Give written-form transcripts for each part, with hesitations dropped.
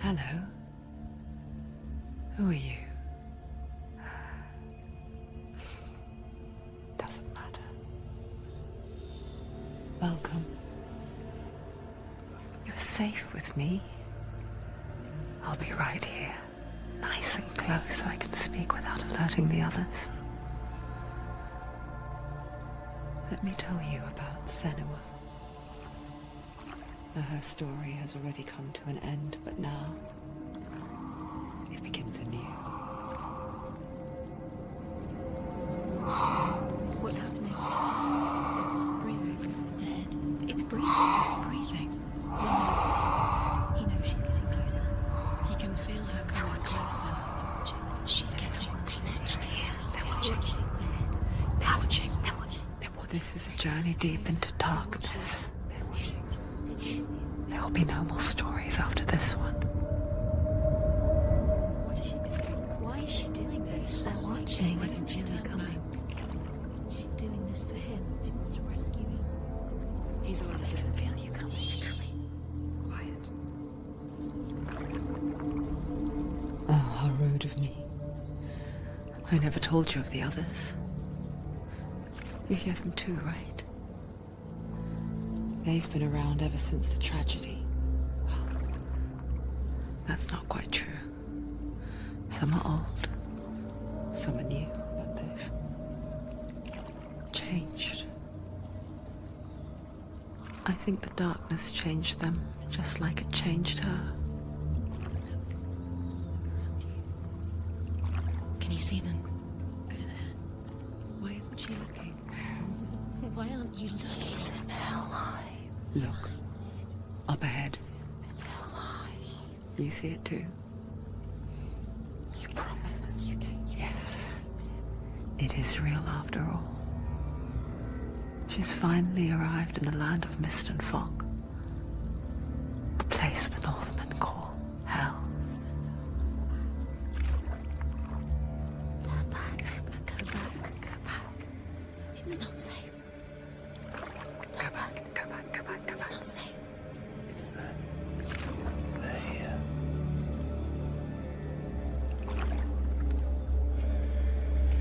Hello. Who are you? Doesn't matter. Welcome. You're safe with me. I'll be right here, nice and close so I can speak without alerting the others. Let me tell you about Senua. Now, her story has already come to an end, but now it begins anew. What's happening? It's breathing. Dead. It's breathing. It's breathing. He knows she's getting closer. He can feel her coming closer. She's getting closer. They're watching. They're watching. They're watching. They're watching. This is a journey deep into darkness. There will be no more stories after this one. What is she doing? Why is she doing this? They're watching. Why doesn't she turn coming? She's doing this for him. She wants to rescue him. He's already dead. I can feel you coming. Quiet. Oh, how rude of me. I never told you of the others. You hear them too, right? They've been around ever since the tragedy. Well, that's not quite true. Some are old, some are new, but they've changed. I think the darkness changed them, just like it changed her. Can you see them? Over there. Why isn't she looking? Why aren't you looking? He's in hell high. Look, up ahead. You see it too? You promised you gave. Yes. It is real after all. She's finally arrived in the land of mist and fog. The place the Northmen call Hell. Turn back. Go back. Go back. It's not safe. Go back, go back, go back, go It's back. not safe. It's them. They're here.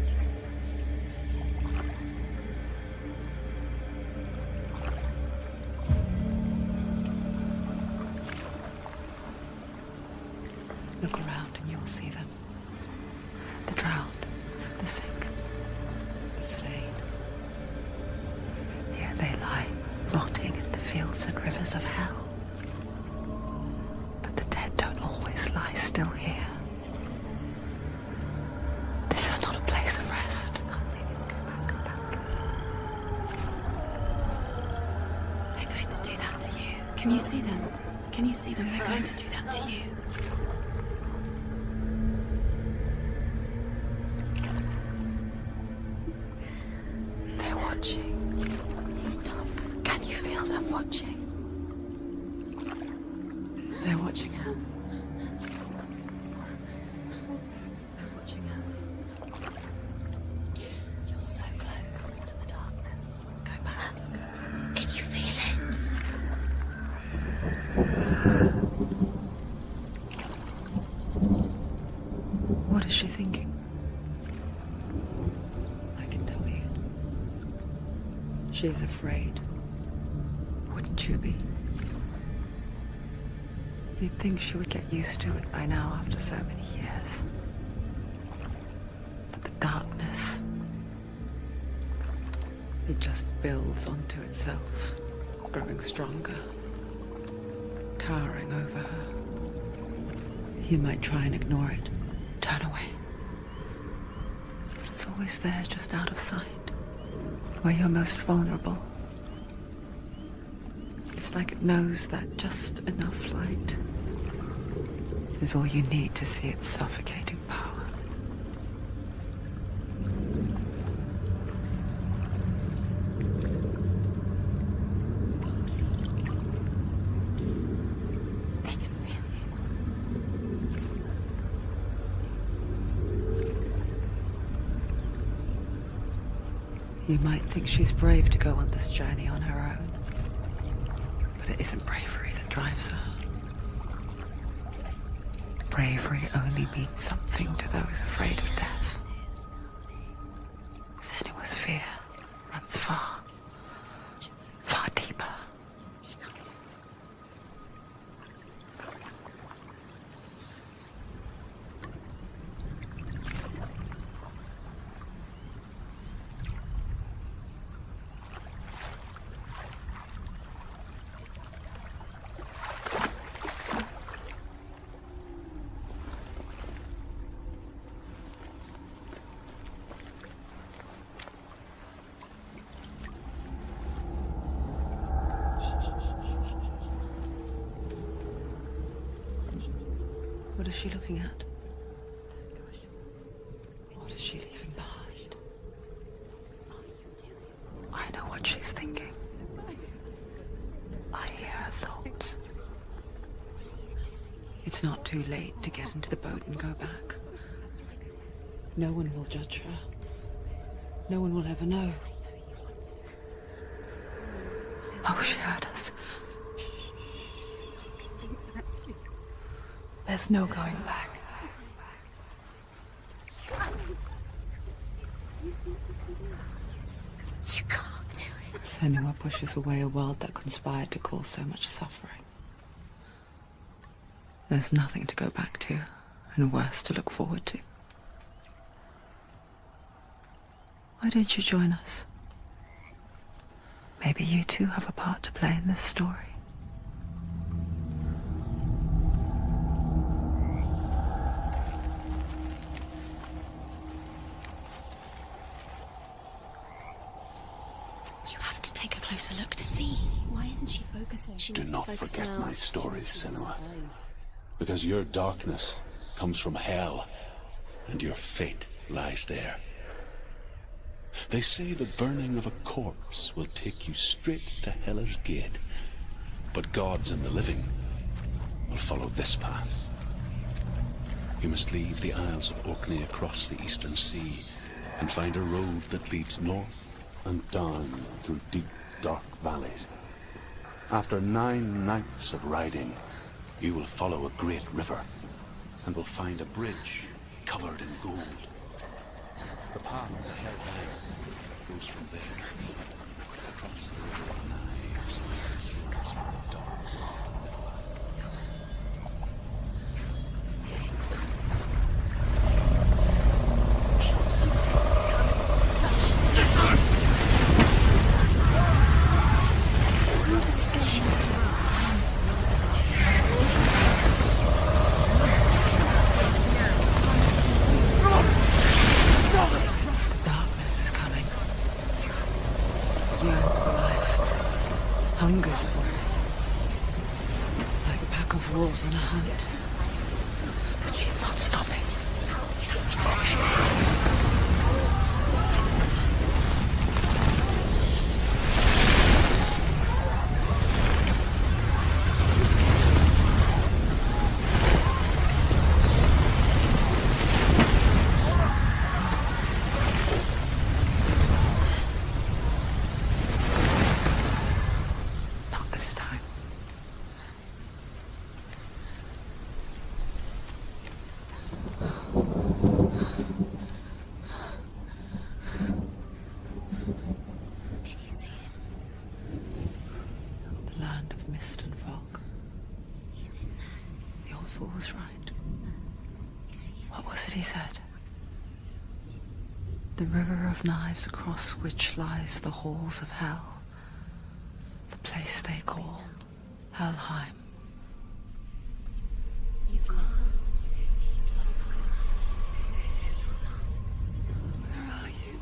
You see them? You can see it. Look around and you'll see them. The drowned, the sick, the slain. Here they lie, rotting in the fields and rivers of hell. But the dead don't always lie still here. You see them? This is not a place of rest. You can't do this. Go back. Go back. They're going to do that to you. Can you see them? Can you see them? They're going to do that to you. They're watching. Stop. Can you feel them watching? They're watching her. They're watching her. You're so close to the darkness. Go back. Can you feel it? What is she thinking? I can tell you. She's afraid. Wouldn't you be? You'd think she would get used to it by now after so many years. But the darkness, it just builds onto itself, growing stronger, towering over her. You might try and ignore it, turn away. But it's always there, just out of sight, where you're most vulnerable. It's like it knows that just enough light is all you need to see its suffocating power. They can feel you. You might think she's brave to go on this journey on her own, but it isn't bravery that drives her. bravery only means something to those afraid of death. Senua's fear runs far, far deeper. What is she looking at? What is she leaving behind? I know what she's thinking. I hear her thoughts. It's not too late to get into the boat and go back. No one will judge her. No one will ever know. Oh, she heard us. There's no going back. You can't do it. Senua pushes away a world that conspired to cause so much suffering. There's nothing to go back to, and worse to look forward to. Why don't you join us? Maybe you too have a part to play in this story. You have to take a closer look to see. Why isn't she focusing? She Do needs not to focus forget now. my stories, Senua. Because your darkness comes from hell, and your fate lies there. They say the burning of a corpse will take you straight to Hela's gate, but gods and the living will follow this path. You must leave the Isles of Orkney across the eastern sea and find a road that leads north and down through deep, dark valleys. After 9 nights of riding, you will follow a great river and will find a bridge covered in gold. The path to Hellblade goes from there across the river of knives and flows from the dark. Hungers for it. Like a pack of wolves on a hunt. But she's not stopping. Was right. What was it he said? The river of knives across which lies the halls of hell. The place they call Helheim. Where are you?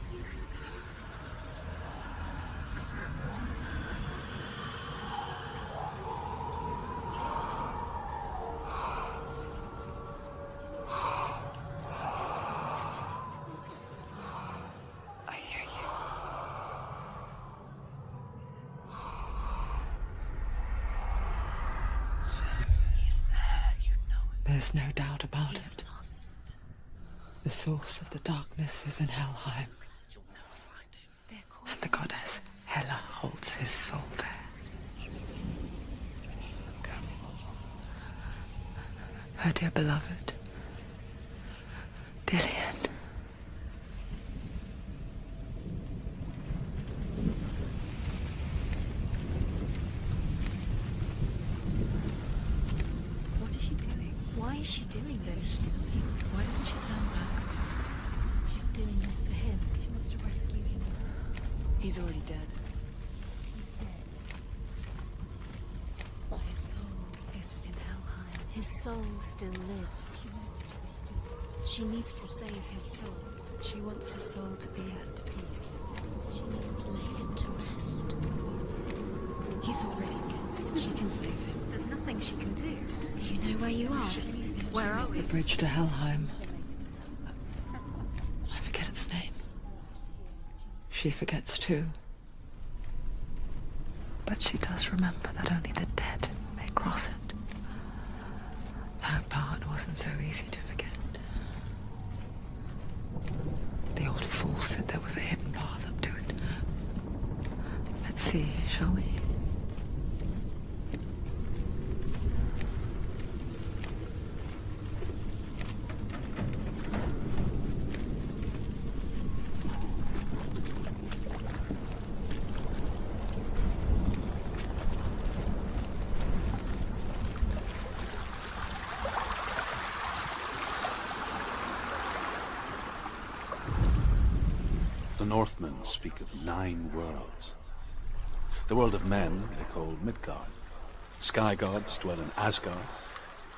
There's no doubt about it. The source of the darkness is in Helheim. And the goddess Hela holds his soul there. her dear beloved, Dillian. What is she doing? Why is she doing this? Why doesn't she turn back? She's doing this for him. She wants to rescue him. He's already dead. He's dead. But his soul is in Helheim. His soul still lives. She needs to save his soul. She wants his soul to be at peace. She needs to lay him to rest. He's already dead. She can save him. There's nothing she can do. Do you know where you are? Where are we? The bridge to Helheim. I forget its name. She forgets too. But she does remember that only the dead may cross it. That part wasn't so easy to forget. The old fool said there was a hidden path up to it. Let's see, shall we? The Northmen speak of 9 worlds. The world of men they call Midgard. Sky gods dwell in Asgard.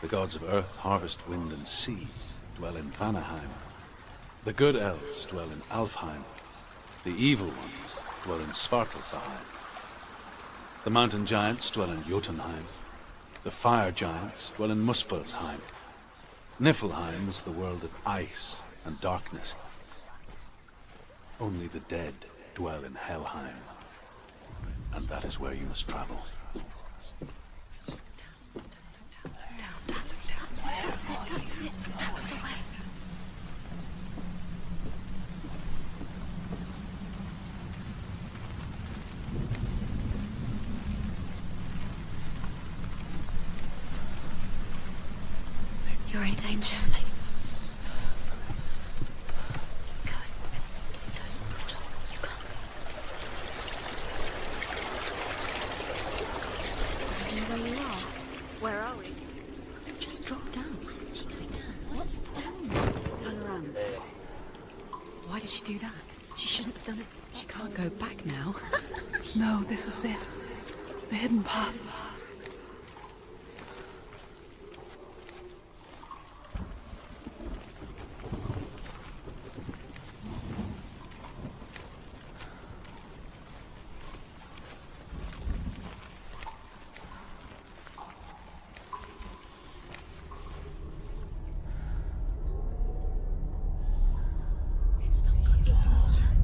The gods of earth, harvest, wind, and sea dwell in Vanaheim. The good elves dwell in Alfheim. The evil ones dwell in Svartalfheim. The mountain giants dwell in Jotunheim. The fire giants dwell in Muspelheim. Niflheim is the world of ice and darkness. Only the dead dwell in Helheim, and that is where you must travel. That's it. That's the way. You're in danger. Don't stop. You can't. Do you know where you are? Where are we? Just drop down. Where's she going down? What's down? Turn around. Why did she do that? She shouldn't have done it. She can't go back now. No, this is it. The hidden path.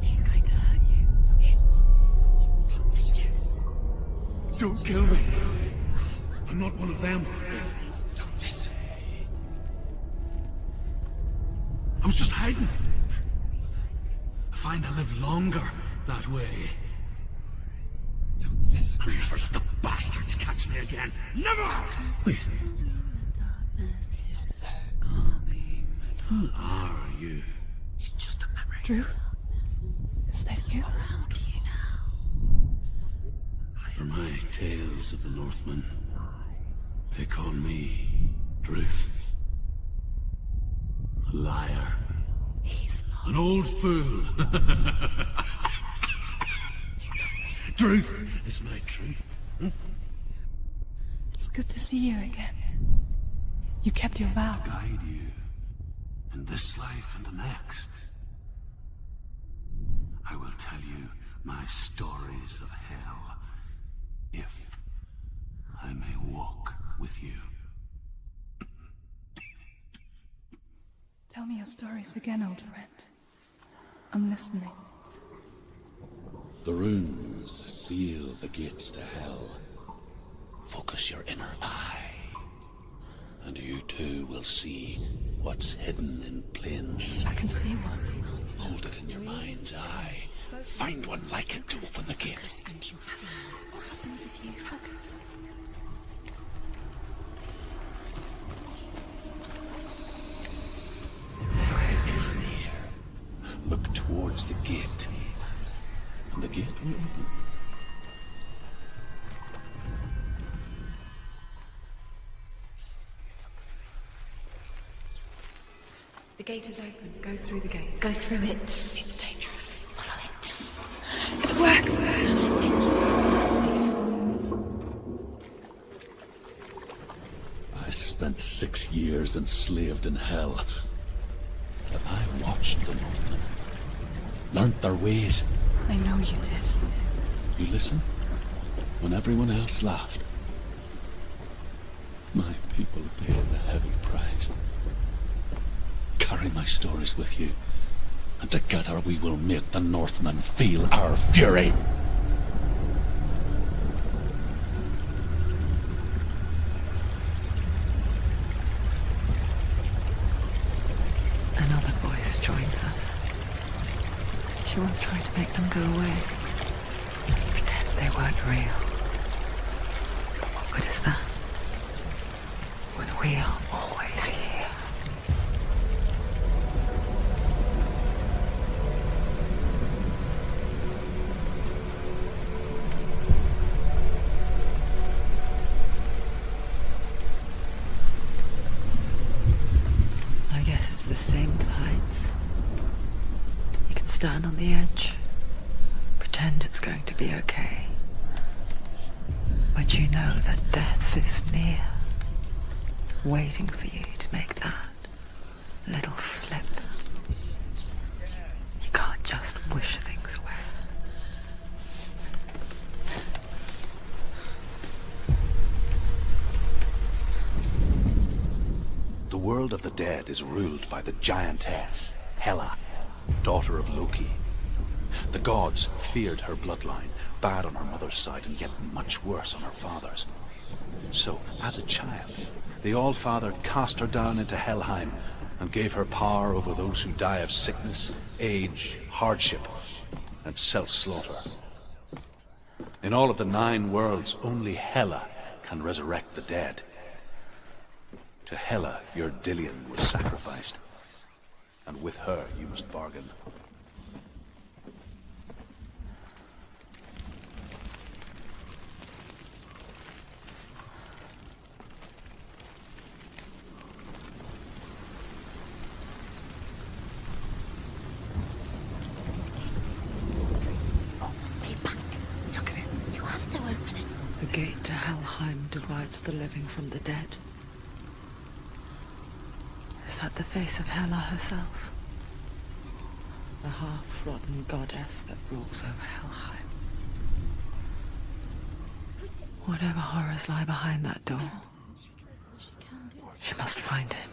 He's going to hurt you. It's dangerous. Don't kill me. I'm not one of them. Don't listen. I was just hiding. I find I live longer that way. Never let the bastards catch me again. Never! Wait. Who are you? It's just a memory. Druth? Is that you? Around you now. For my tales of the Northmen, they call me Druth. A liar. He's lost. An old fool. Truth is my truth. It's good to see you again. You kept your vow. Guide you in this life and the next. I will tell you my stories of hell, if I may walk with you. Tell me your stories again, old friend. I'm listening. The runes seal the gates to hell. Focus your inner eye, and you too will see what's hidden in plain sight. I can see one. Hold it in your mind's eye. Find one like it to open the gate. Focus and you'll see. What happens if you focus? The gate is open. Go through the gate. Go through it. It's dangerous. Follow it. It's gonna work. I'm gonna take you. It's safe. I spent 6 years enslaved in hell. But I watched the Northmen. Learnt their ways. I know you did. You listen? When everyone else laughed. My people paid a heavy price. Carry my stories with you, and together we will make the Northmen feel our fury. Another voice joins us. She once tried to make them go away. Pretend they weren't real. But what good is that? When we are always here. I guess it's the same with heights. You can stand on the edge, pretend it's going to be okay. But you know that death is near, waiting for you to make that little slip. You can't just wish things away. The world of the dead is ruled by the giantess, Hela, daughter of Loki. The gods feared her bloodline, bad on her mother's side and yet much worse on her father's. So, as a child, the All-Father cast her down into Helheim and gave her power over those who die of sickness, age, hardship, and self-slaughter. In all of the 9 worlds, only Hela can resurrect the dead. To Hela, your Dillion was sacrificed, and with her you must bargain. Stay back. Look at it. You have to open it. The gate to Helheim divides the living from the dead. Is that the face of Hela herself? The half-rotten goddess that rules over Helheim. Whatever horrors lie behind that door, she must find him.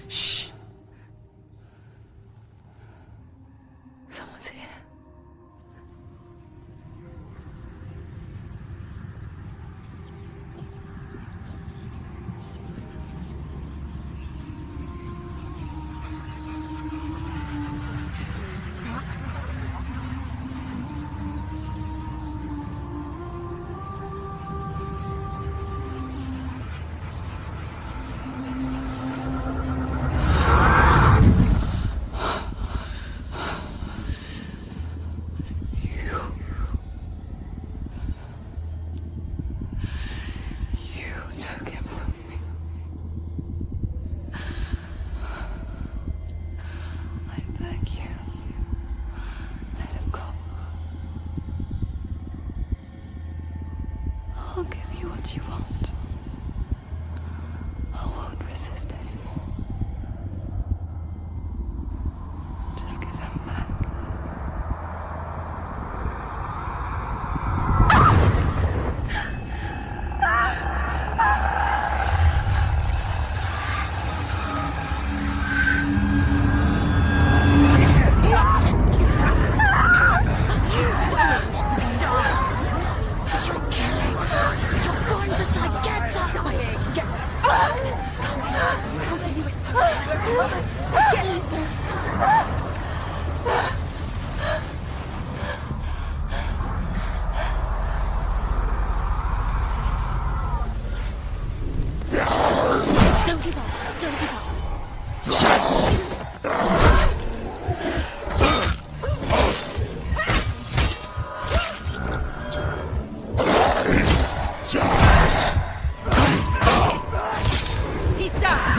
Shh. Someone's here. I'll give you what you want. I won't resist anymore. Just give him back. Don't give up. Don't give up. He's done.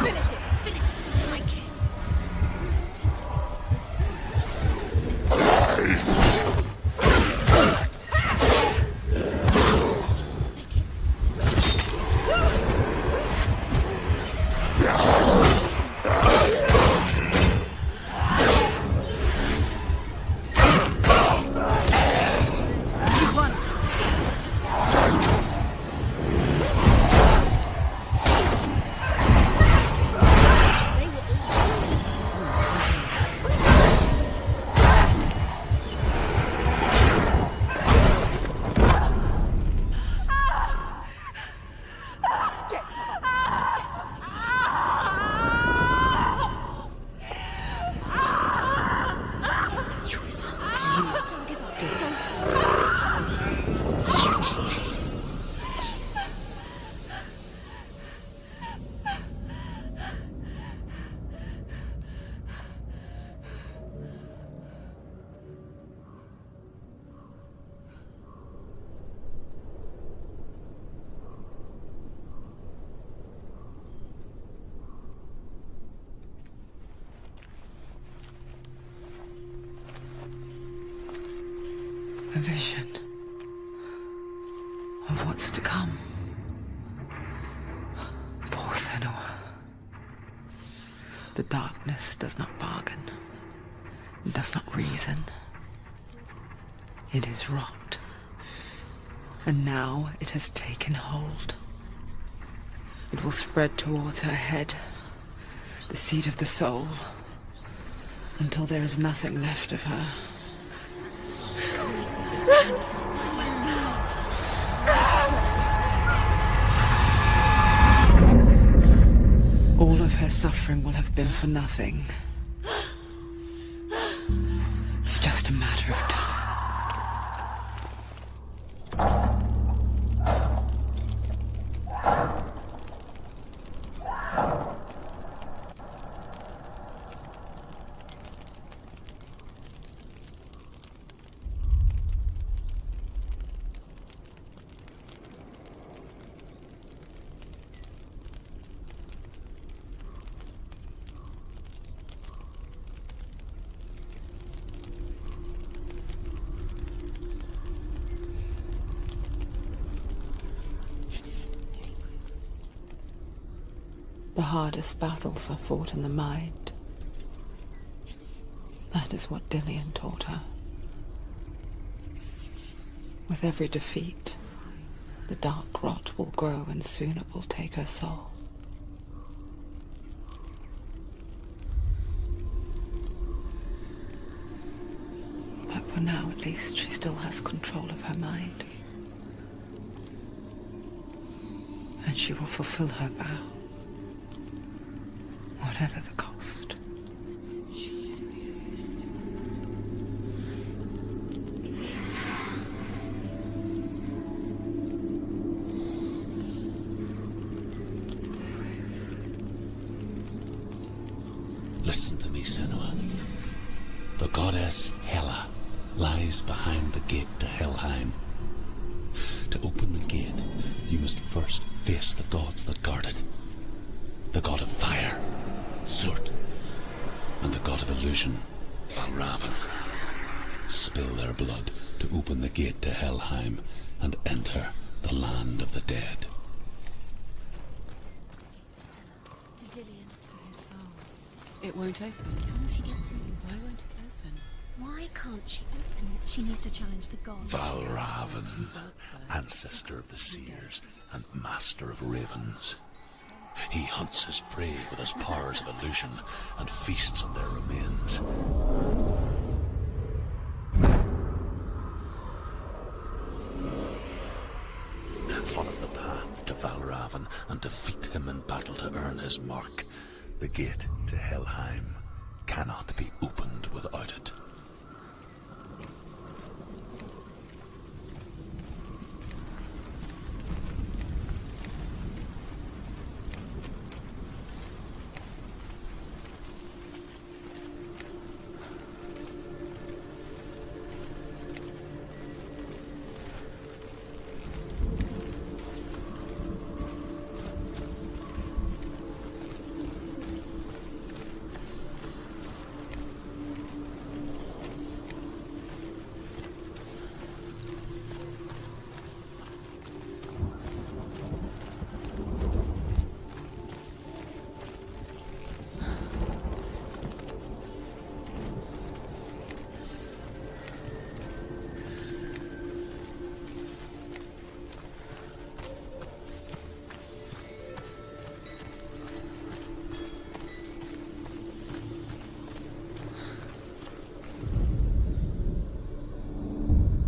vision of what's to come. Poor Senua. The darkness does not bargain, it does not reason. It is rot. And now it has taken hold. It will spread towards her head, the seat of the soul, until there is nothing left of her. All of her suffering will have been for nothing. It's just a matter of time. The hardest battles are fought in the mind. That is what Dillian taught her. With every defeat, the dark rot will grow and soon it will take her soul. But for now, at least, she still has control of her mind. And she will fulfill her vow. Whatever the cost. Listen to me, Senua. The goddess Hela lies behind the gate to Helheim. To open the gate, you must first face the gods that guard it. The god of fire, Zurt, and the god of illusion, Valravn. Spill their blood to open the gate to Helheim and enter the land of the dead. To Dillian. To his soul. It won't open. How will she get through? Why won't it open? Why can't she open it? She needs to challenge the gods. Valravn, ancestor of the seers and master of ravens. He hunts his prey with his powers of illusion and feasts on their remains. Follow the path to Valravn and defeat him in battle to earn his mark. The gate to Helheim cannot be opened without it.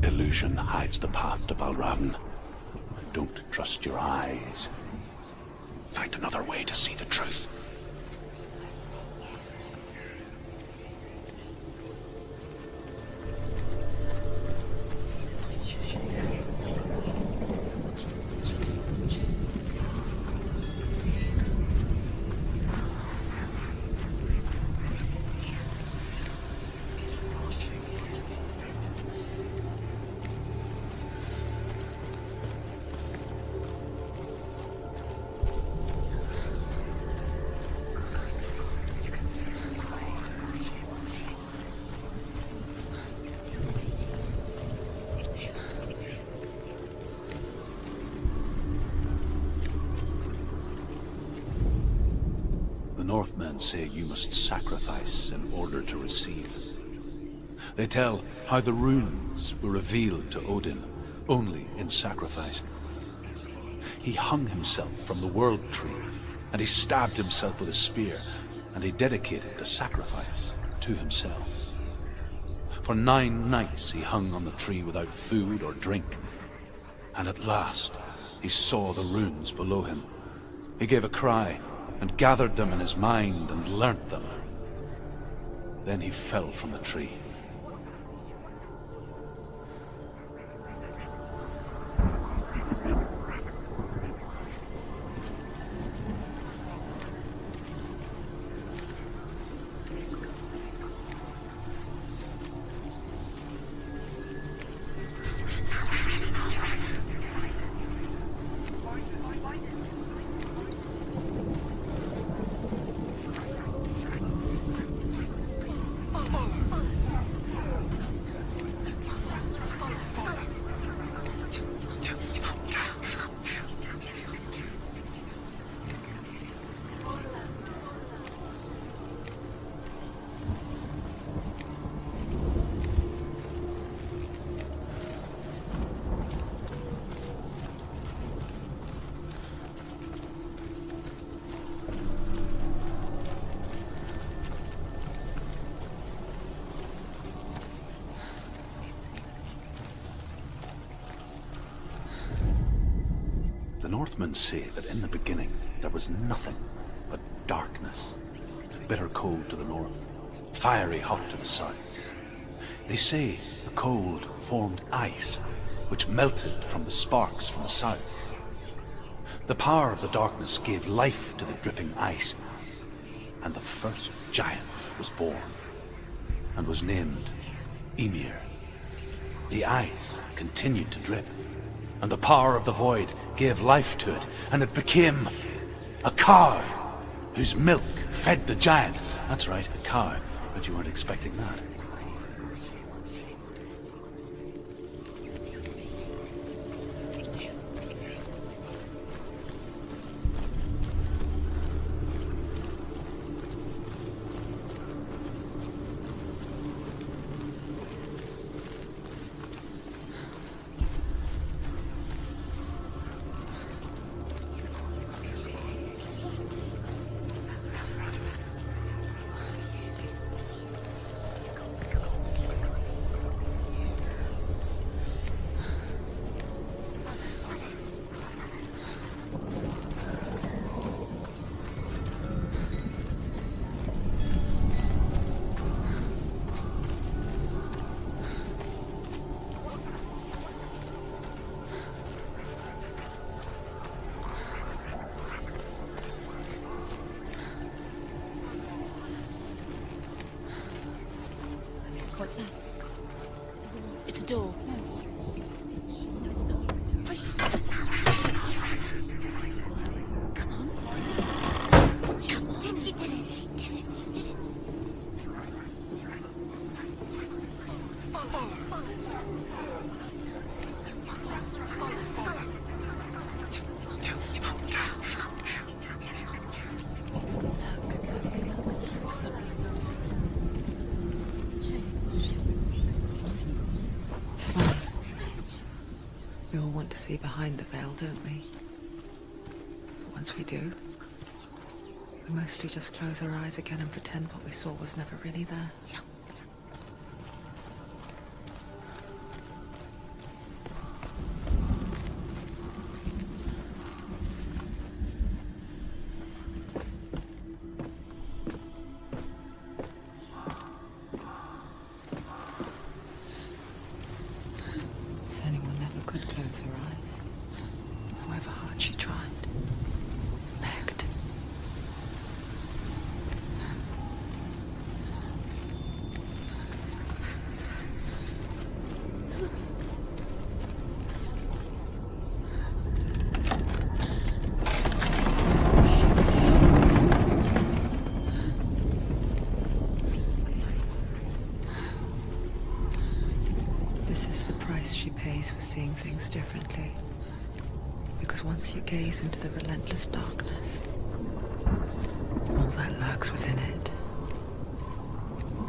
Illusion hides the path to Valravn. Don't trust your eyes. Find another way to see the truth. The Northmen say you must sacrifice in order to receive. They tell how the runes were revealed to Odin only in sacrifice. He hung himself from the world tree, and he stabbed himself with a spear, and he dedicated the sacrifice to himself. For 9 nights he hung on the tree without food or drink, and at last he saw the runes below him. He gave a cry, and gathered them in his mind and learnt them. Then he fell from the tree. The Northmen say that in the beginning there was nothing but darkness, bitter cold to the north, fiery hot to the south. They say the cold formed ice, which melted from the sparks from the south. The power of the darkness gave life to the dripping ice, and the first giant was born, and was named Ymir. The ice continued to drip, and the power of the void gave life to it, and it became a cow, whose milk fed the giant. That's right, a cow, but you weren't expecting that. What's that? It's a door. No, it's not. Push it. Push it. Push it. Come on. Come on. He did it. He did it. He did it. Something's different. It's fine. We all want to see behind the veil, don't we? But once we do, we mostly just close our eyes again and pretend what we saw was never really there. Senua never could close her eyes, however hard she tried. Begged. This is the price she pays for seeing things differently. Because once you gaze into the relentless darkness, All that lurks within it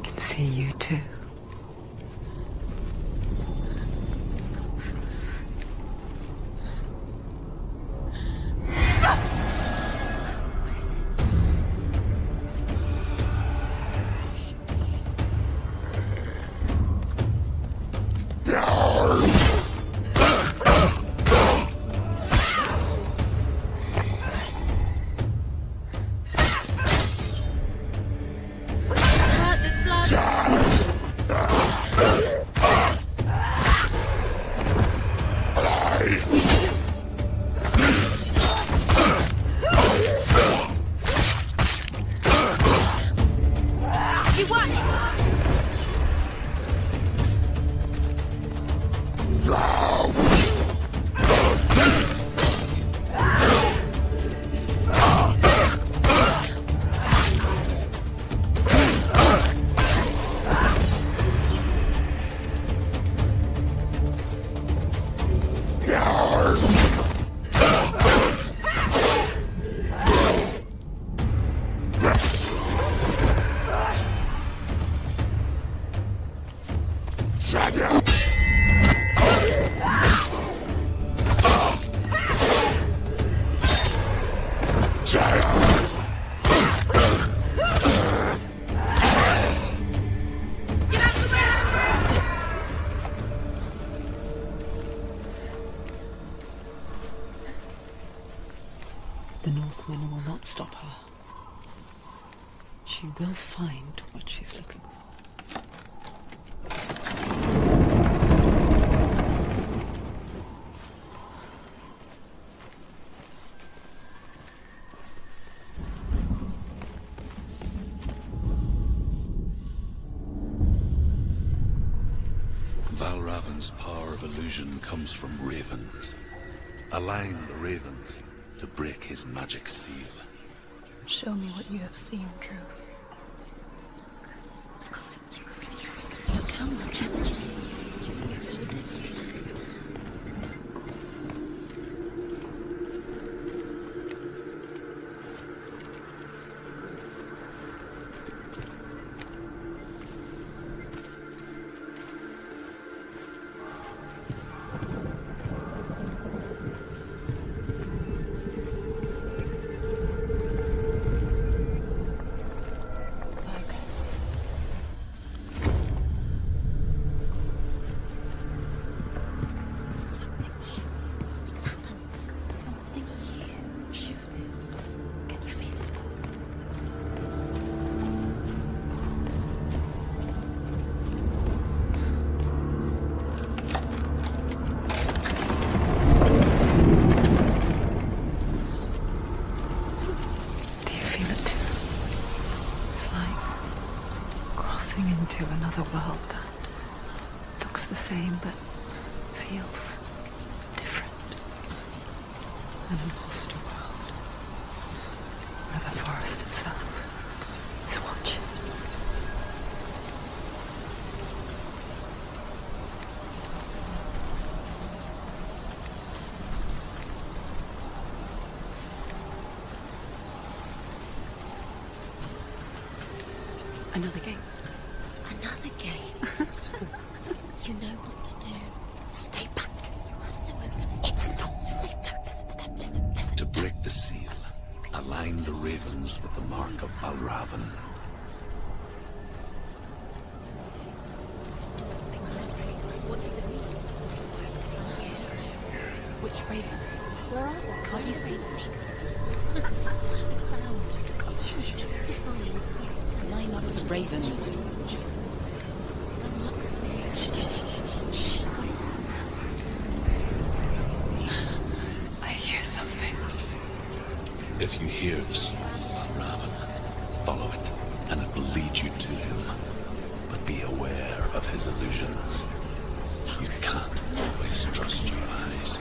can see you too. The Northwind will not stop her. She will find what she's looking for. Valravan's power of illusion comes from ravens. Align the ravens to break his magic seal. Show me what you have seen, Truth. Look how much it's changed. Into another world that looks the same but feels different. An imposter world where the forest itself is watching. Another gate. Another gate. You know what to do. Stay back. You have to open it. It's not safe. Don't listen to them. Listen. To break the seal, align the ravens with the mark of Valravan. Which ravens? Where are they? Can't you see them? The crowd. Line up the ravens. Shh. I hear something. If you hear the song of Valravan, follow it, and it will lead you to him. But be aware of his illusions. You can't always trust your eyes.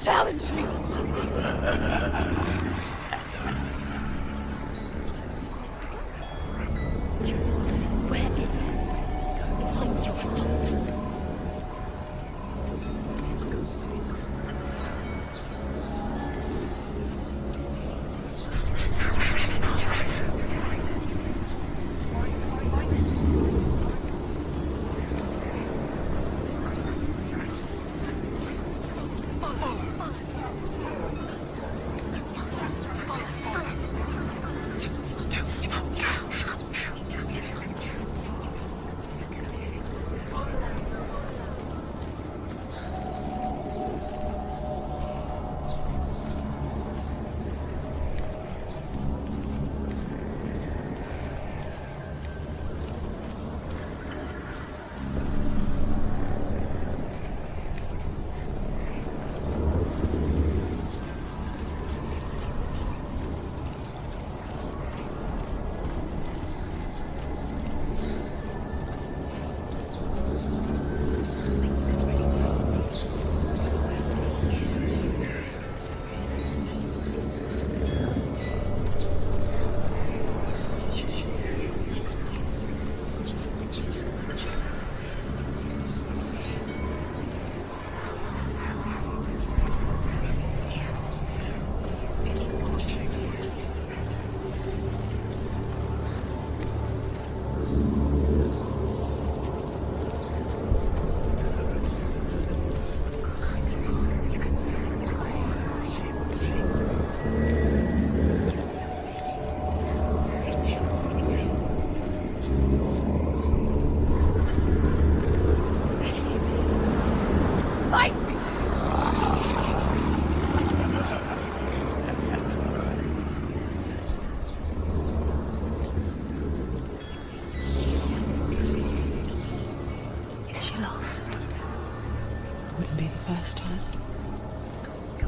challenge me. Where is it? It's not your fault.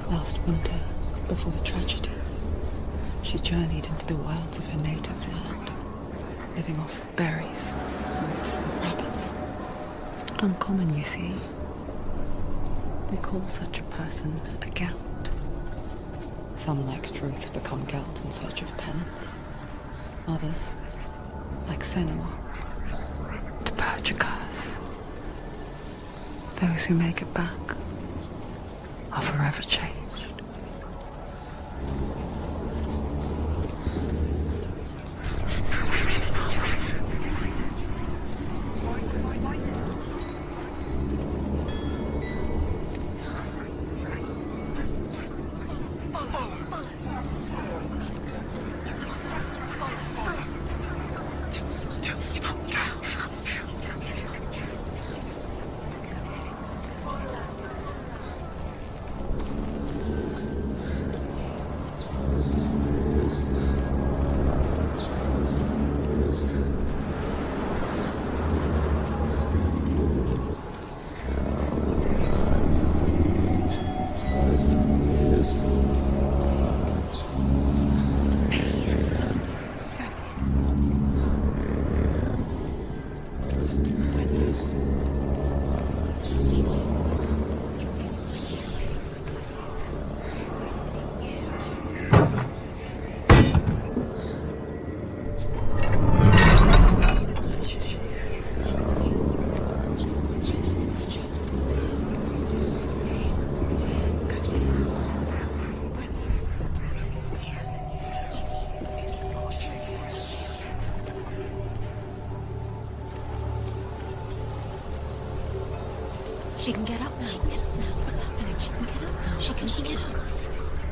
Last winter, before the tragedy, she journeyed into the wilds of her native land, living off berries, roots, and rabbits. It's not uncommon, you see. We call such a person a Gelt. Some, like Truth, become Gelt in search of penance. Others, like Senua, to purge a curse. Those who make it back are forever changed. She can get up now. She can get up now. What's happening? She can get up now. She can get out.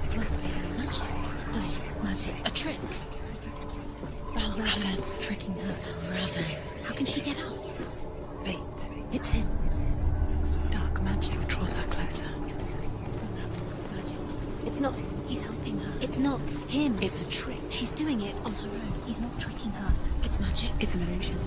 It must be magic. No, magic. A trick. Raven. Tricking her. Raven. How can she get out? Bait. It's him. Dark magic draws her closer. It's not. He's helping her. It's not him. It's a trick. She's doing it on her own. He's not tricking her. It's magic. It's an illusion.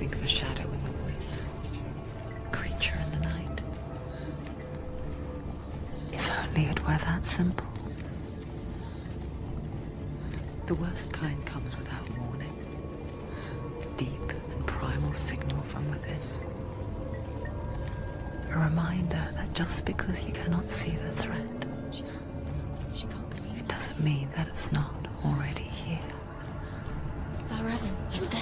think of a shadow in the voice. A creature in the night. If only it were that simple. The worst kind comes without warning. Deep and primal signal from within. A reminder that just because you cannot see the threat, She can't go in. it doesn't mean that it's not already here. Valravn, he's there.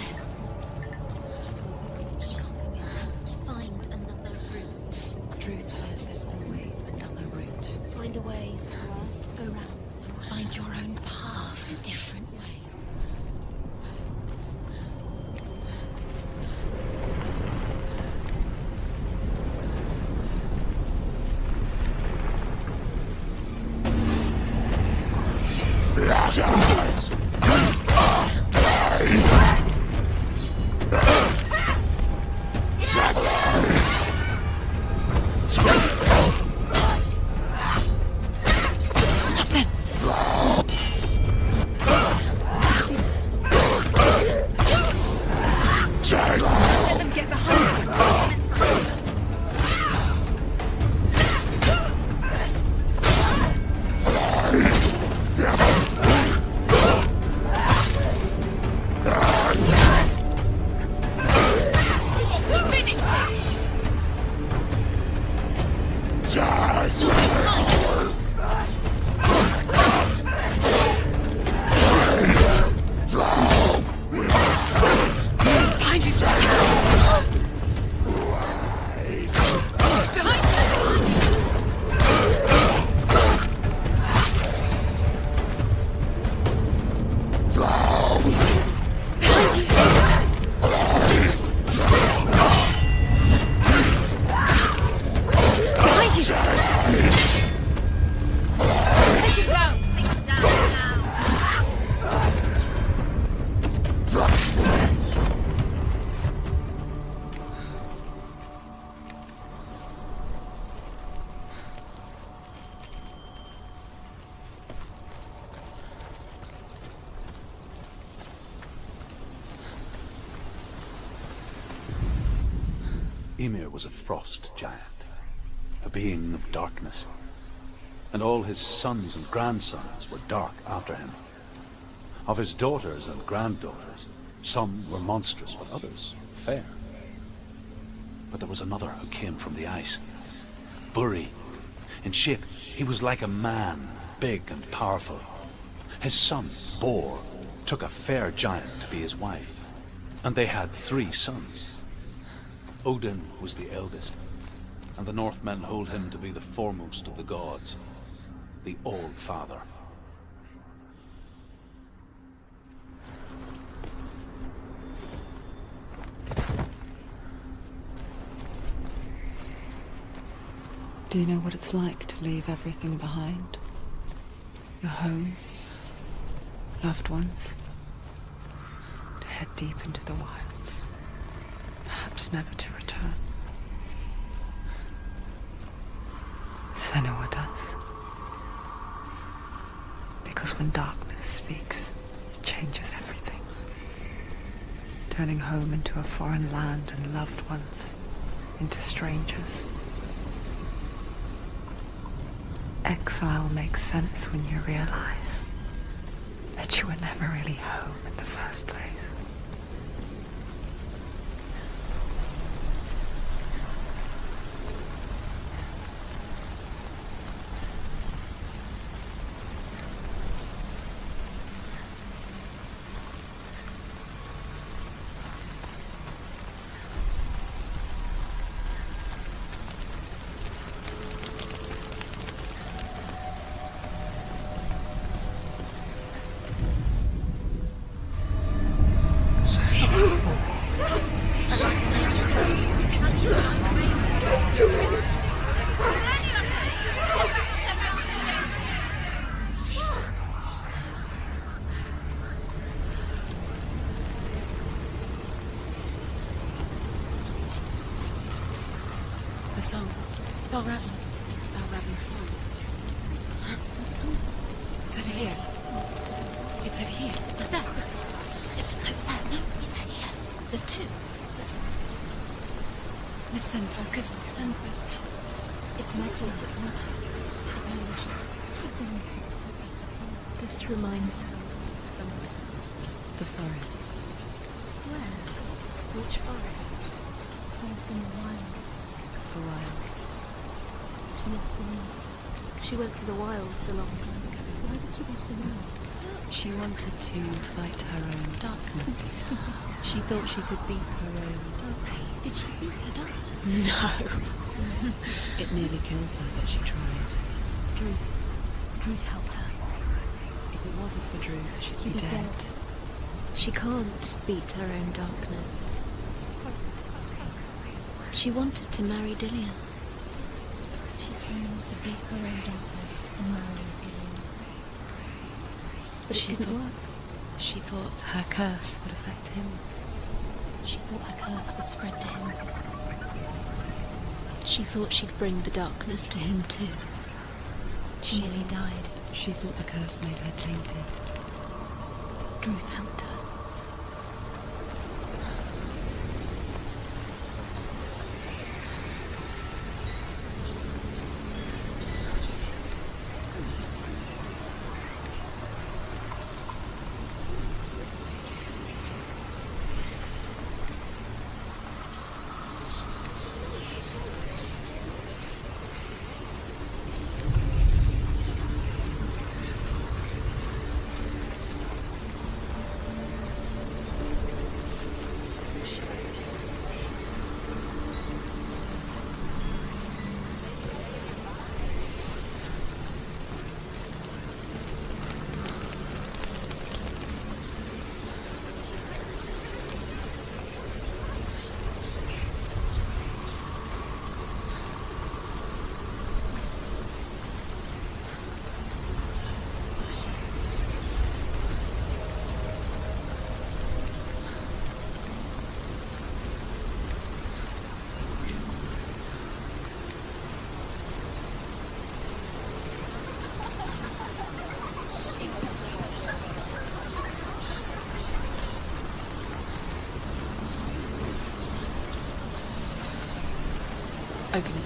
She can't go in. Has to find another route. Truth says there's always another route. Find a way through Earth. Go round Senua. Find your own path. It's a different way. Stop them! Let them get behind you. Come inside. Finish it! Behind you! Behind Behind you! Take it down! Take it down now! Ymir was a frost giant, a being of darkness, and all his sons and grandsons were dark after him. Of his daughters and granddaughters, some were monstrous, but others fair. But there was another who came from the ice. Buri. In shape, he was like a man, big and powerful. His son, Bor, took a fair giant to be his wife, and they had 3 sons. Odin was the eldest, and the Northmen hold him to be the foremost of the gods, the All-Father. Do you know what it's like to leave everything behind? Your home, loved ones, to head deep into the wilds, perhaps never to return. Senua does. Because when darkness speaks, it changes everything. Turning home into a foreign land and loved ones into strangers. Exile makes sense when you realize that you were never really home in the first place. The song. Valravn. Valravn's song. It's over here. It's over here. Is that? It's over there. No, it's here. There's 2. Listen, focus, listen. It's my clue. This reminds her of somewhere. The forest. Where? Which forest? Forest in the wilds. The wilds. She left the wilds. She went to the wilds a long time ago. Why did she go to the wilds? She wanted to fight her own darkness. She thought she could beat her own. Did she beat her darkness? No. It nearly killed her, but she tried. Druth helped her. If it wasn't for Druth, she'd She'd be be dead. dead. She can't beat her own darkness. She wanted to marry Dillian. She came to beat her own darkness and marry Dillian. But it didn't work. She thought her curse would affect him. She thought her curse would spread to him. She thought she'd bring the darkness to him too. She nearly died. She thought the curse made her tainted. Druth helped her. Open it.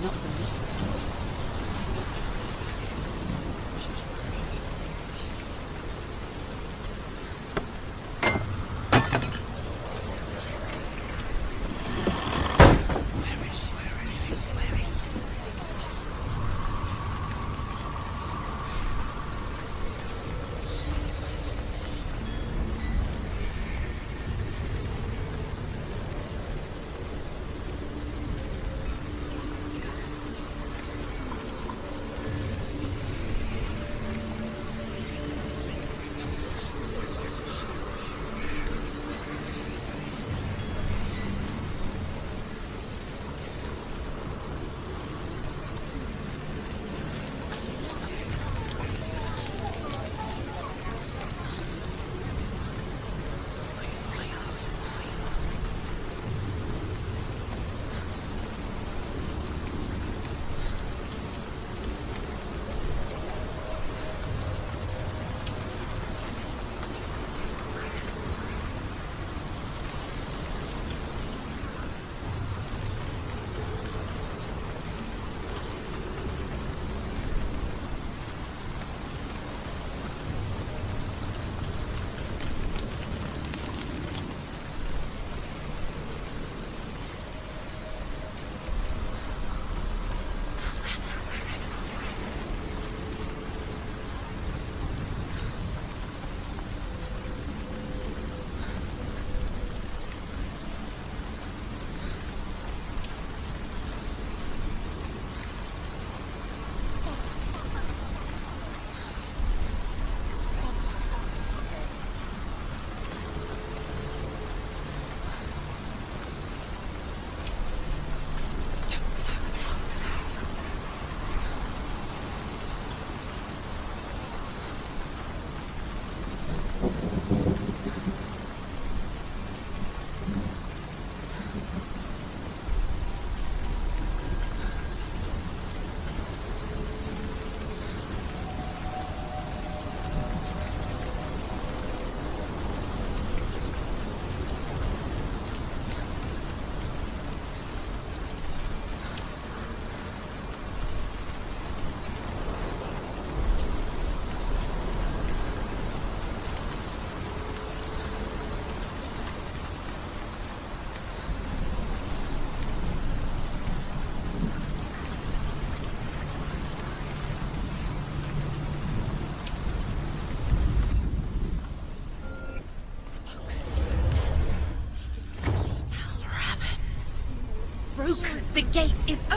Not from this side.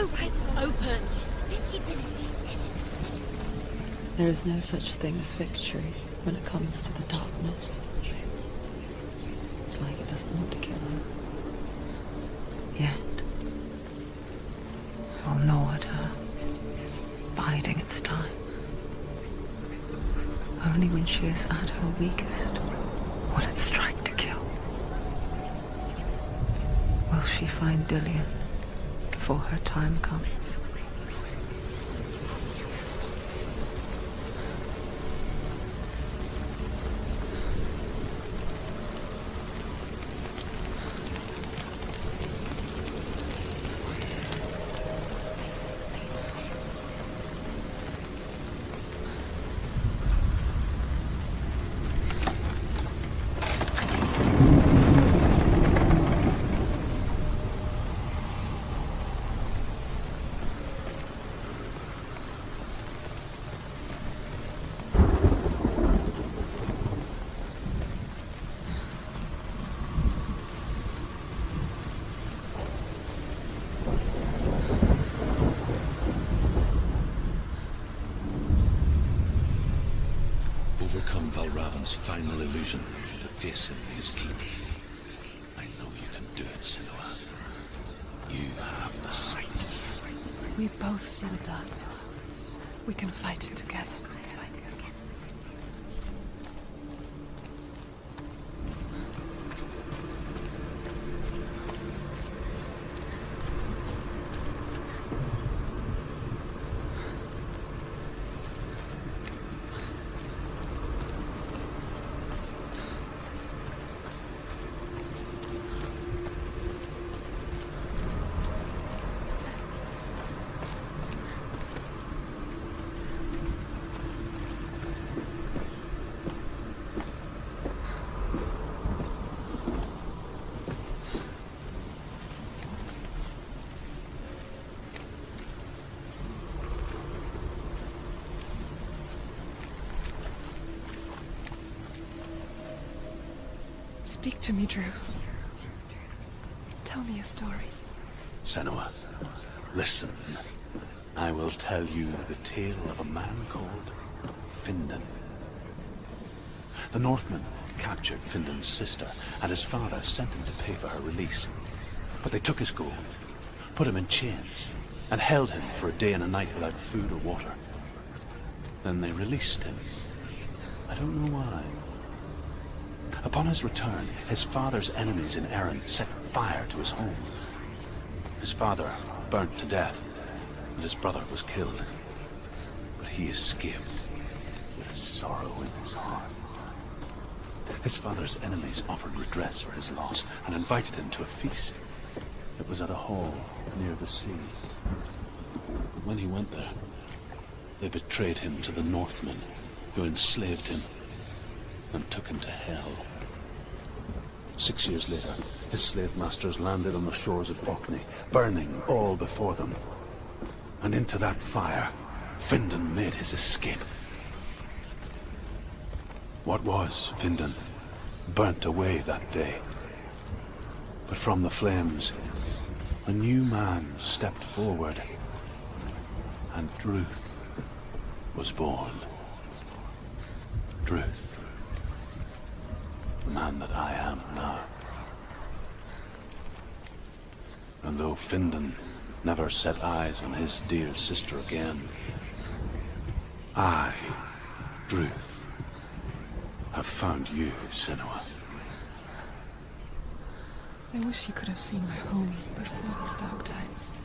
Open! Open! You didn't. There is no such thing as victory when it comes to the darkness. It's like it doesn't want to kill her. Yet. It will gnaw at her, biding its time. Only when she is at her weakest will it strike to kill. Will she find Dillion before her time comes? Overcome Valravan's final illusion to face him in his keep. I know you can do it, Senua. You have the sight. We both see the darkness. We can fight it together. Speak to me, Drew. Tell me a story. Senua, listen. I will tell you the tale of a man called Findan. The Northmen captured Findan's sister, and his father sent him to pay for her release. But they took his gold, put him in chains, and held him for a day and a night without food or water. Then they released him. I don't know why. Upon his return, his father's enemies in Erin set fire to his home. His father burnt to death, and his brother was killed. But he escaped with sorrow in his heart. His father's enemies offered redress for his loss and invited him to a feast. It was at a hall near the sea. But when he went there, they betrayed him to the Northmen, who enslaved him and took him to hell. 6 years later, his slave masters landed on the shores of Orkney, burning all before them. And into that fire, Findan made his escape. What was Findan burnt away that day. But from the flames, a new man stepped forward, and Druth was born. Druth. The man that I am now. And though Findan never set eyes on his dear sister again, I, Druth, have found you, Senua. I wish you could have seen my home before these dark times.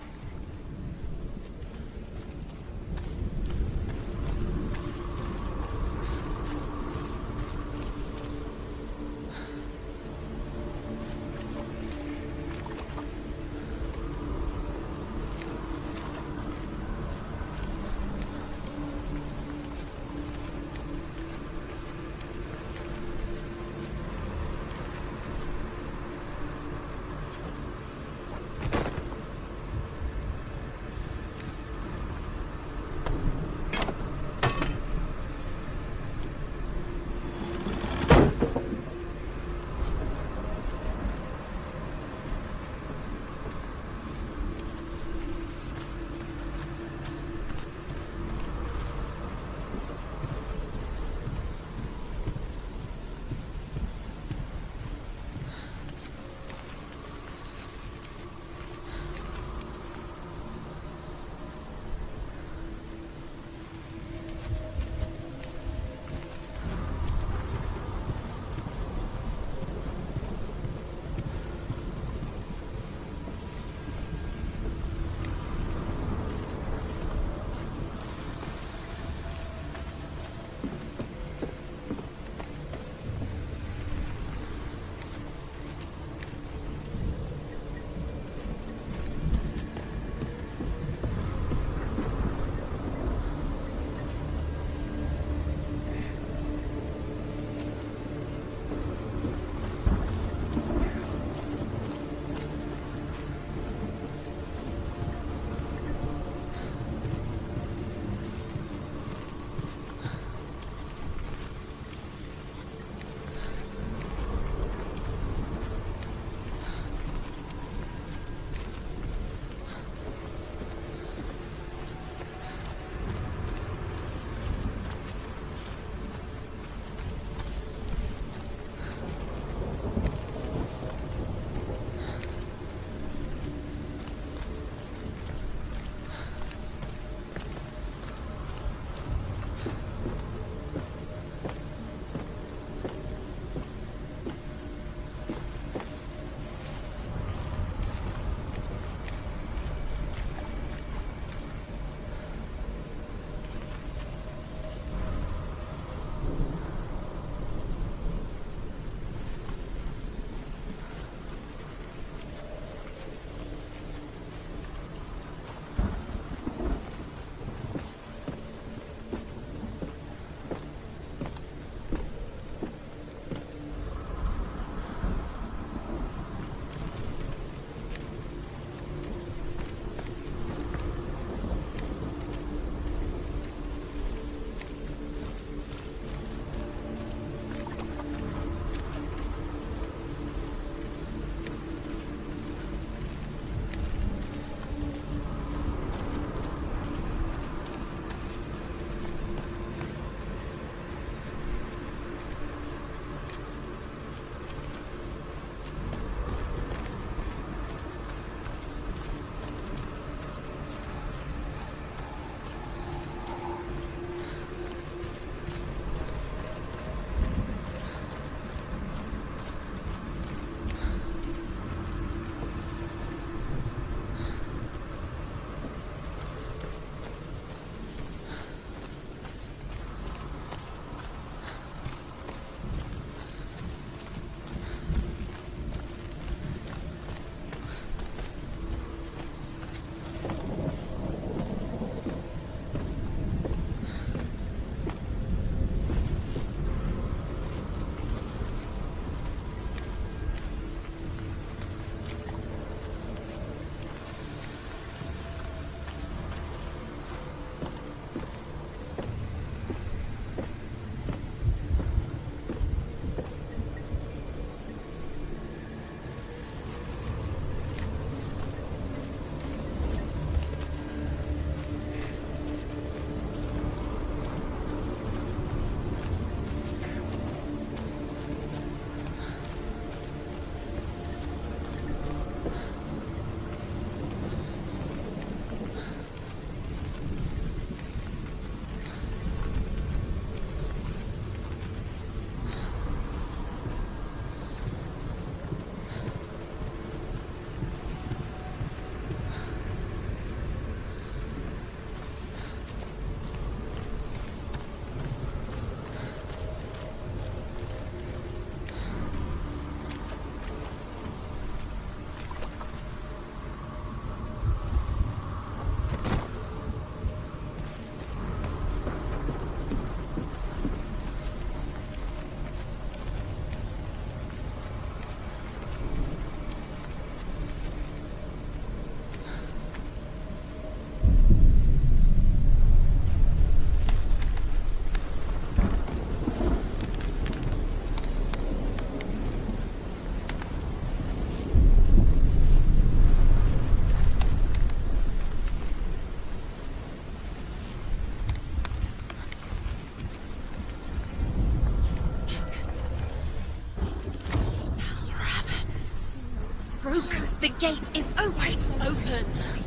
gate is open. Open.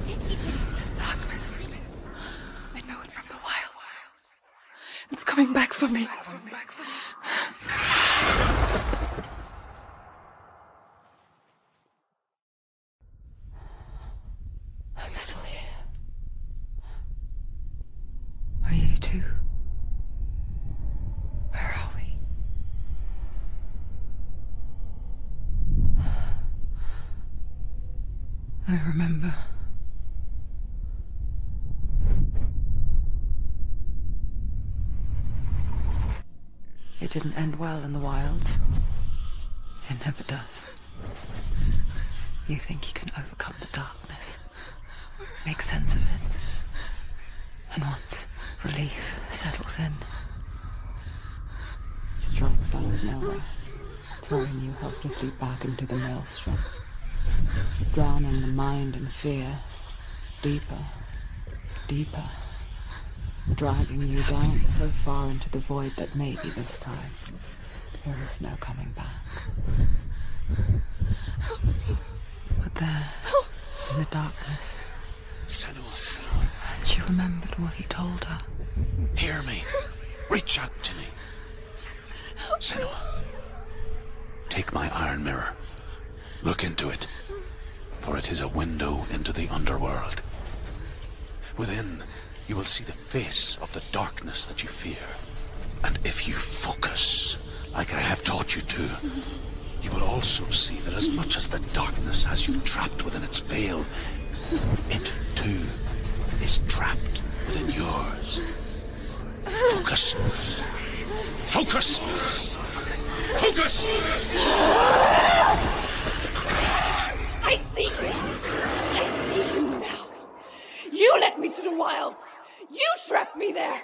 It's darkness. I know it from the wilds. It's coming back for me. I'm still here. Are you too? Where are we? I remember. It didn't end well in the wilds. It never does. You think you can overcome the darkness, make sense of it, and once relief settles in, it strikes out of nowhere, throwing you helplessly back into the maelstrom, drowning the mind in fear, deeper, deeper, dragging you down so far into the void that maybe this time there is no coming back. But there, in the darkness, Senua, she remembered what he told her. hear me. Reach out to me. Senua, take my iron mirror. Look into it, for it is a window into the underworld. Within, you will see the face of the darkness that you fear. And if you focus, like I have taught you to, you will also see that as much as the darkness has you trapped within its veil, it too is trapped within yours. Focus. Focus! Focus! I see you! I see you now! You led me to the wilds! You trapped me there!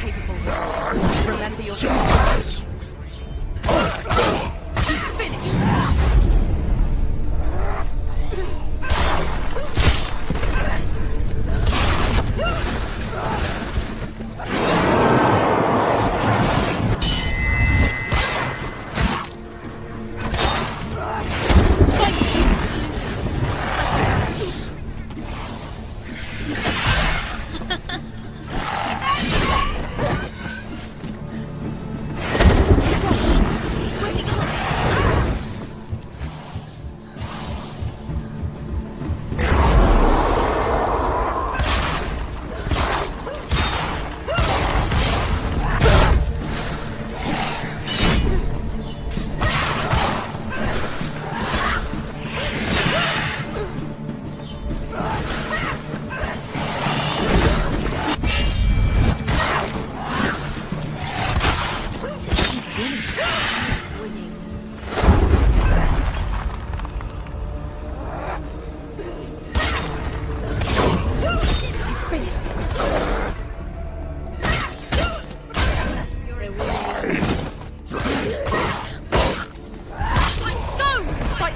Capable.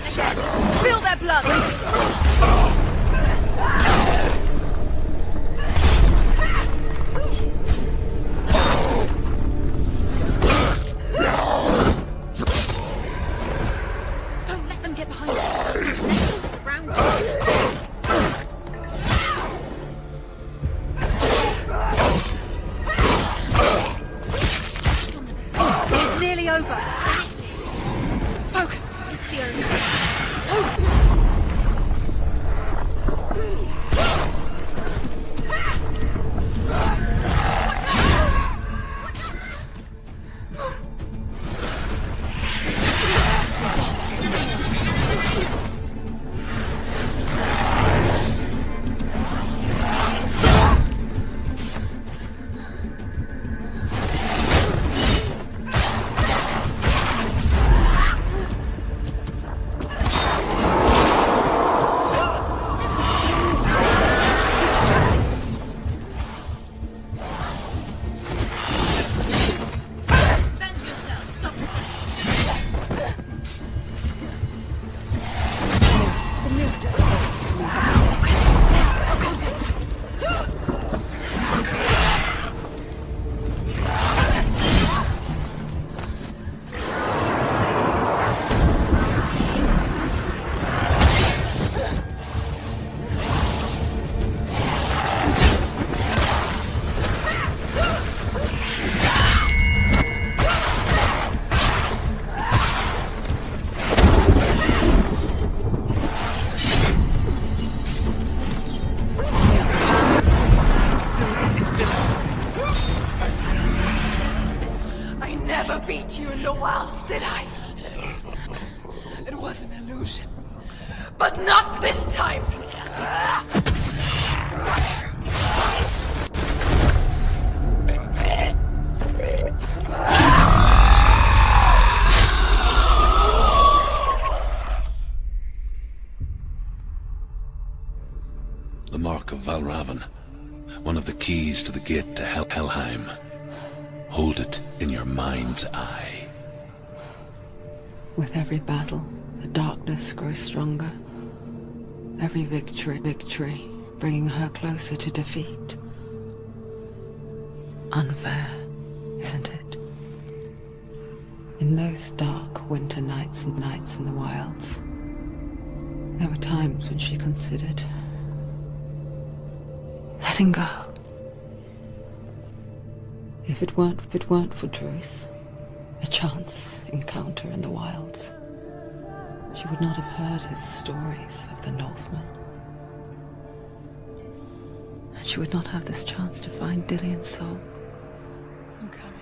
Spill their blood! Don't let them get behind you. Let them surround you. It's nearly over. Focus. It's the only. Beat you in the wilds, did I? It was an illusion. But not this time! The Mark of Valravn. One of the keys to the gate to Helheim. Hold it in your mind's eye. With every battle, the darkness grows stronger. Every victory, bringing her closer to defeat. Unfair, isn't it? In those dark winter nights in the wilds, there were times when she considered letting go. If it weren't for Druth, a chance encounter in the wilds, she would not have heard his stories of the Northmen. And she would not have this chance to find Dillion's soul. I'm coming.